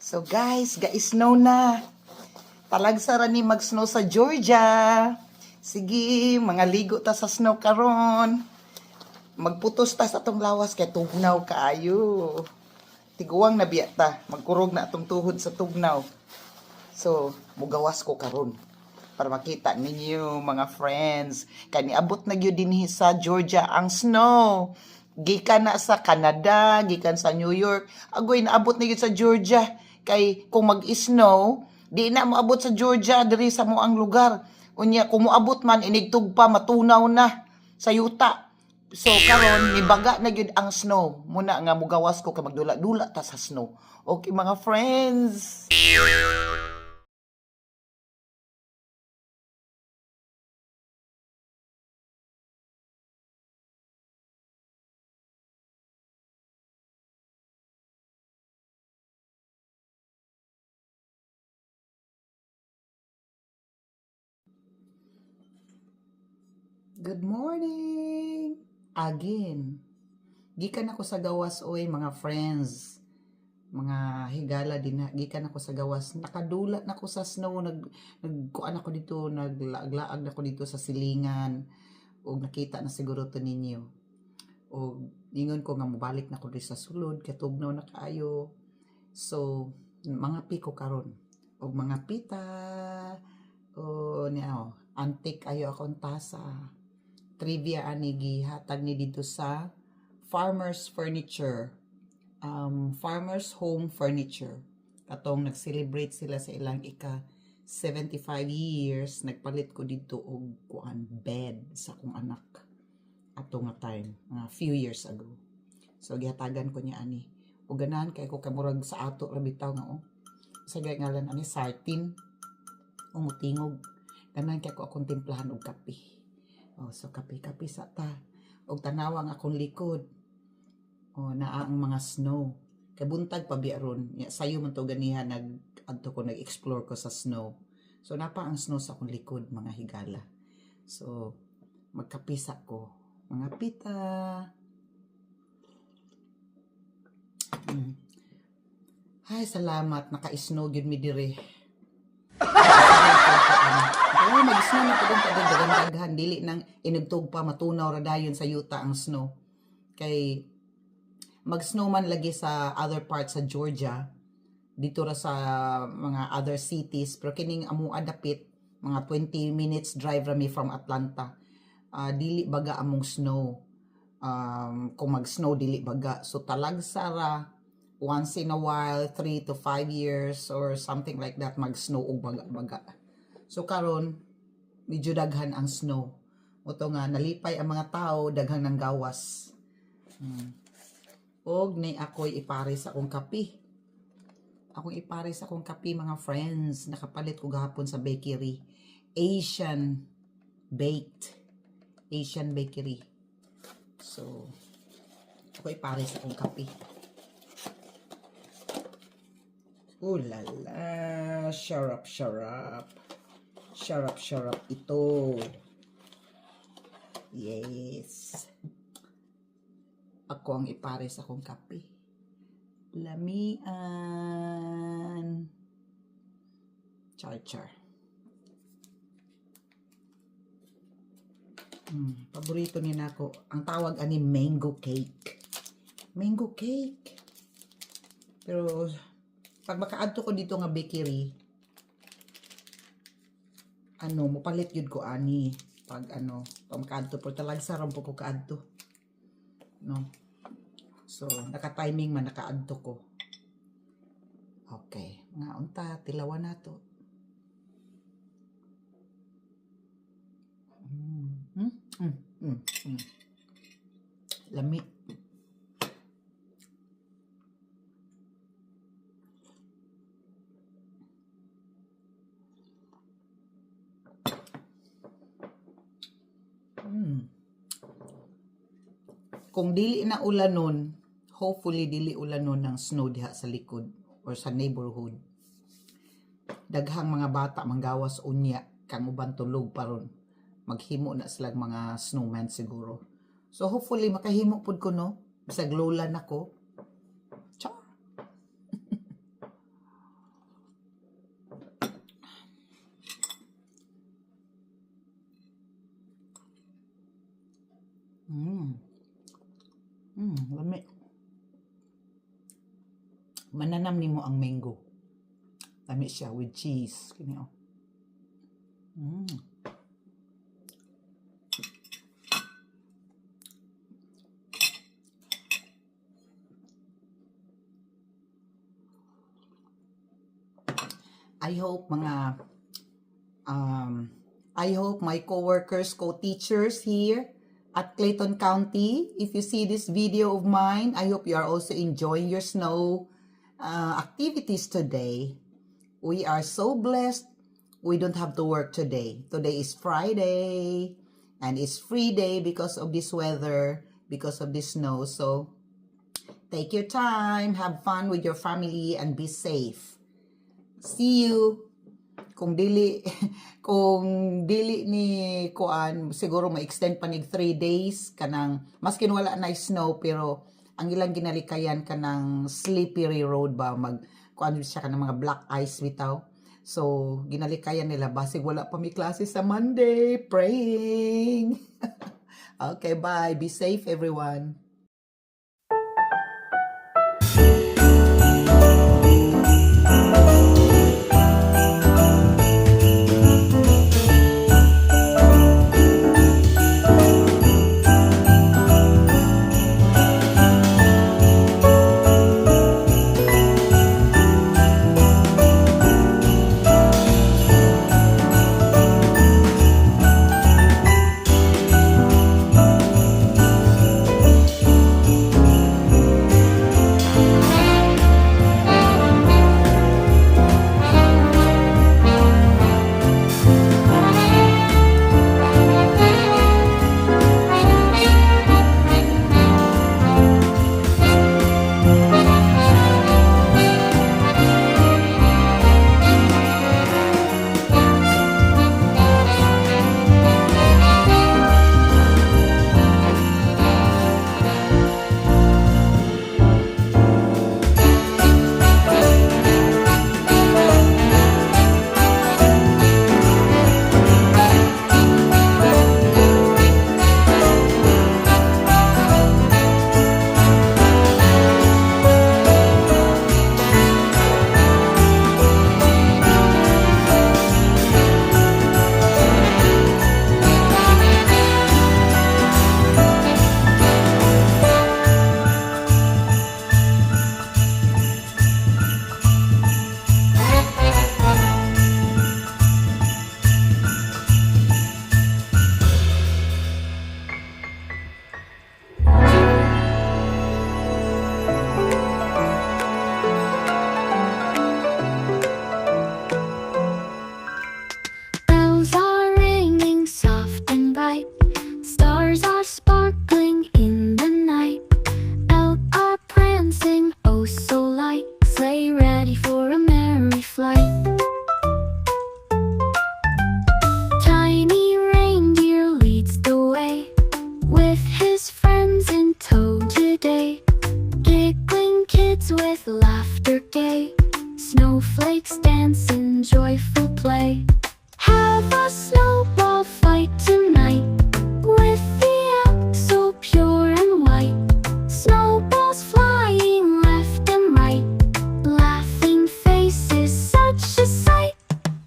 So guys, ga-snow na. Talagsara ni mag-snow sa Georgia. Sige, mga ligo ta sa snow karon. Magputos ta sa atong lawas kay tugnaw kaayo. Tiguang na biya ta. Magkurog na atong tuhod sa tugnaw. So, mugawas ko karon para makita ninyo mga friends. Kani abot na gyud dinhi sa Georgia ang snow. Gikan na sa Canada, gikan sa New York. Agoy naabot na gyud sa Georgia. Kay kung mag-snow, di na moabot sa Georgia diri sa moang lugar. Unya kung moabot man inigtug pa matunaw na sa yuta. So karon nibaga na gyud ang snow. Muna nga mugawas ko kay magdula-dula ta sa snow. Okay mga friends. Good morning! Again. Gikan ako sa gawas oy mga friends. Mga higala din na. Gikan ako sa gawas. Nakadulat na ako sa snow. Nagkuan ako dito. Naglaag-laag na ako dito sa silingan. O nakita na siguro to ninyo. O ingon ko nga mabalik na ako dito sa sulod. Katugnaw na kaayo. So, mga piko karon. O mga pita. O niya antik ayo akong tasa. Trivia ani gihatag ni dito sa Farmers Furniture, Farmers Home Furniture. Katong nag-celebrate sila sa ilang 75 years, nagpalit ko dito og kuan bed sa akong anak ato nga time, mga few years ago. So gihatagan ko niya ani. Ug ganahan kay ko kamurag sa ato ra bitaw nga sa ngalan ani sartin umutingog. Ganahan kay ko akong timplahan og kape. So kape-kape sa ta. Og tanawa ang akong likod. Naa ang mga snow. Kay buntag pa biya ron. Sayo man to ganiha adto ko nag-explore ko sa snow. So napa ang snow sa akong likod mga higala. So magkape sa ko. Mga pita. Hay salamat naka-snow gyud mi dire. Mag-snow na pagod daghan dili nang inugtog pa matunaw ra dayon sa yuta ang snow. Kay mag-snow man lagi sa other parts sa Georgia, dito ra sa mga other cities, pero kining amo adapit mga 20 minutes drive ra mi from Atlanta. Dili baga among snow. Kung mag-snow dili baga. So talagsa ra once in a while, 3 to 5 years or something like that mag-snow og baga-baga. So karon medyo daghan ang snow. Oto nga nalipay ang mga tao, daghan ng gawas. Og ni ako'y ipare sa akong kape. Akong ipare sa akong kape mga friends. Nakapalit ko gahapon sa bakery. Asian Bakery. So ako ipare sa akong kape. Lala, syarap ito. Yes. Ako ang ipare sa akong kape. Lamian. Char. Paborito ni nako. Ang tawag ani mango cake. Pero pag makaadto ko dito nga bakery, mopalit yun ko ani. Pag makaadto po talagsa ron po ko kaadto. No? So, naka-timing man nakaadto ko. Okay. Nga unta, tilawan na to. Lami. Kung dili na ulanon, hopefully dili ulanon ng snow diha sa likod or sa neighborhood. Daghang mga bata manggawas unya kang uban tulog paron. Maghimo na silang mga snowman siguro. So hopefully makahimo pud ko no. Bisag lola nako. Char. Mananam nimo ang mango. Lami siya with cheese. Kini oh. I hope my co-workers, co-teachers here at Clayton County, if you see this video of mine, I hope you are also enjoying your snow activities today. We are so blessed. We don't have to work today. Today is Friday and it's free day because of this weather, because of this snow. So take your time, have fun with your family and be safe. See you. Kung dili ni kuan siguro ma-extend pa nig 3 days kanang maskin wala na snow pero ang ilang ginalikayan kanang slippery road ba mag kuan siya kanang mga black ice bitaw. So ginalikayan nila basig wala pa mi klase sa Monday. Praying. Okay, bye. Be safe everyone. Snowflakes dance in joyful play. Have a snowball fight tonight with the elk so pure and white. Snowballs flying left and right, laughing faces such a sight.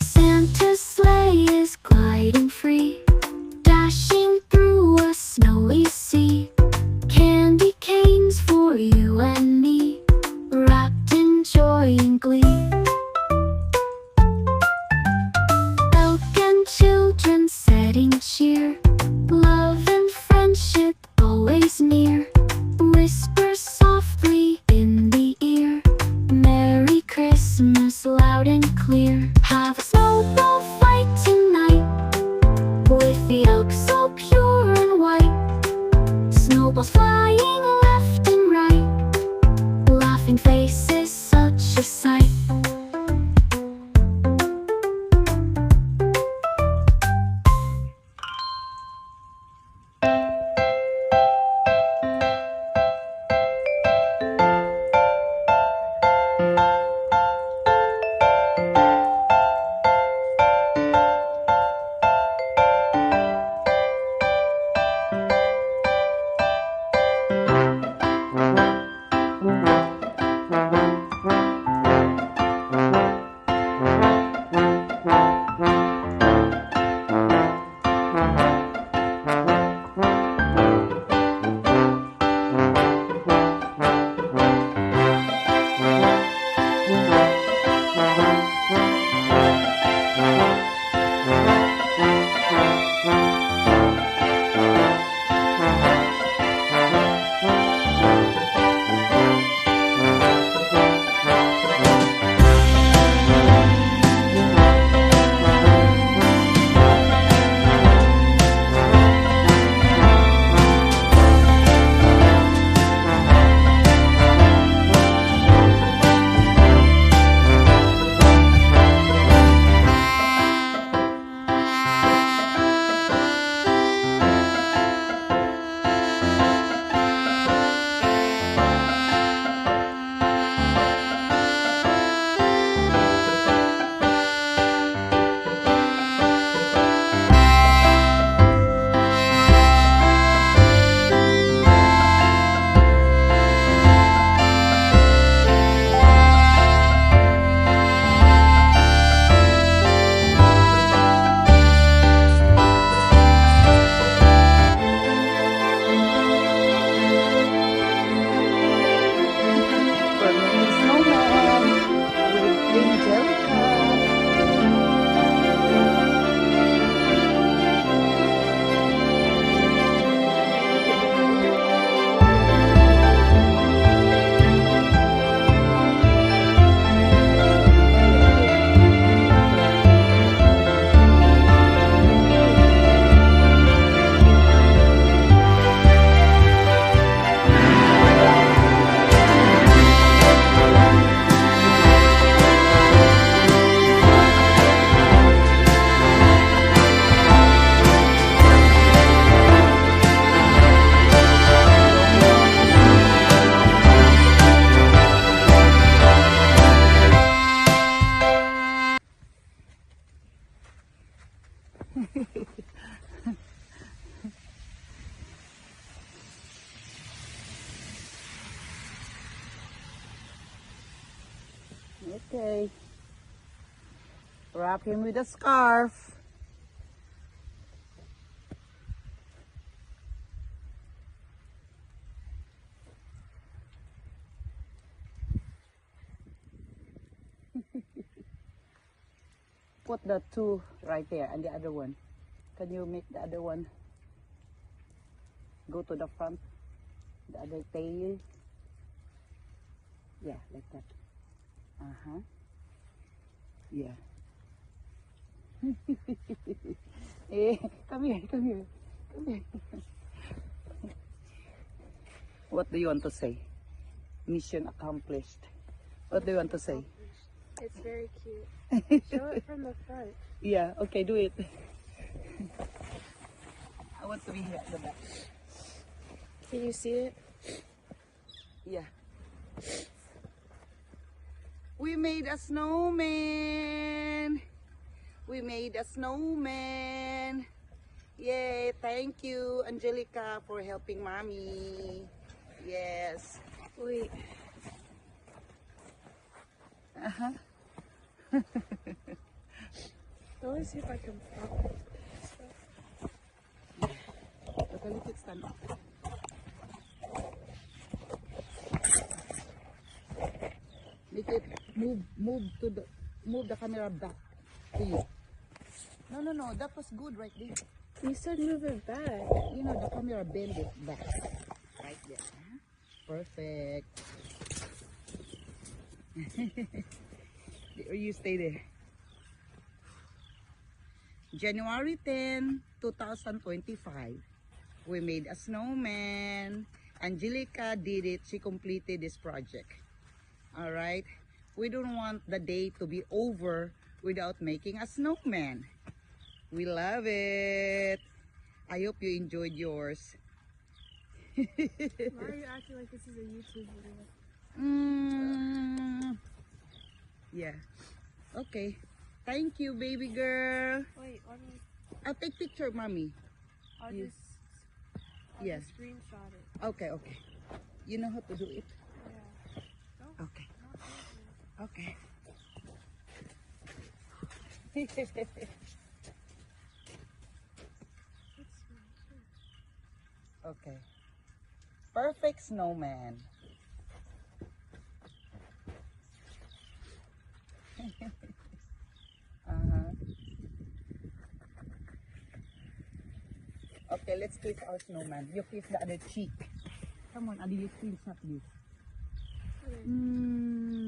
Santa's sleigh is gliding free, dashing through a snowy sea. Candy canes for you and me, wrapped in joy and glee. Elk and children setting cheer, love and friendship always near. Whisper softly in the ear, Merry Christmas loud and clear. Have a snowball fight tonight with the elk so pure and white. Snowballs flying left and right, laughing faces such a sight. Okay. Wrap him with a scarf. Put the two right there and the other one. Can you make the other one go to the front? The other tail. Yeah, like that. Uh-huh. Yeah. Eh, come here, come here. Come here. What do you want to say? Mission accomplished. What do you want to say? It's very cute. Show it from the front. Yeah, okay, do it. I want to be here at the back. Can you see it? Yeah. We made a snowman. We made a snowman. Yay, thank you, Angelica, for helping mommy. Yes. Wait. Uh-huh. Let me see if I can pop it. Look, a little stand up. Make it move the camera back to you. No, that was good right there. You said move it back. You know, the camera bend it back. Right there. Huh? Perfect. Or you stay there. January 10, 2025. We made a snowman. Angelica did it. She completed this project. Alright? We don't want the day to be over without making a snowman. We love it. I hope you enjoyed yours. Why are you acting like this is a YouTube video? Yeah. Okay. Thank you, baby girl. Wait, let me. I'll take picture, mommy. I'll You- I'll Yeah. just screenshot it. Okay. You know how to do it? Yeah. Okay. Okay. Okay. Perfect snowman. Uh-huh. Okay, let's kiss our snowman. You kiss the other cheek. Come on, Adi, you screenshot this. Okay. Mm.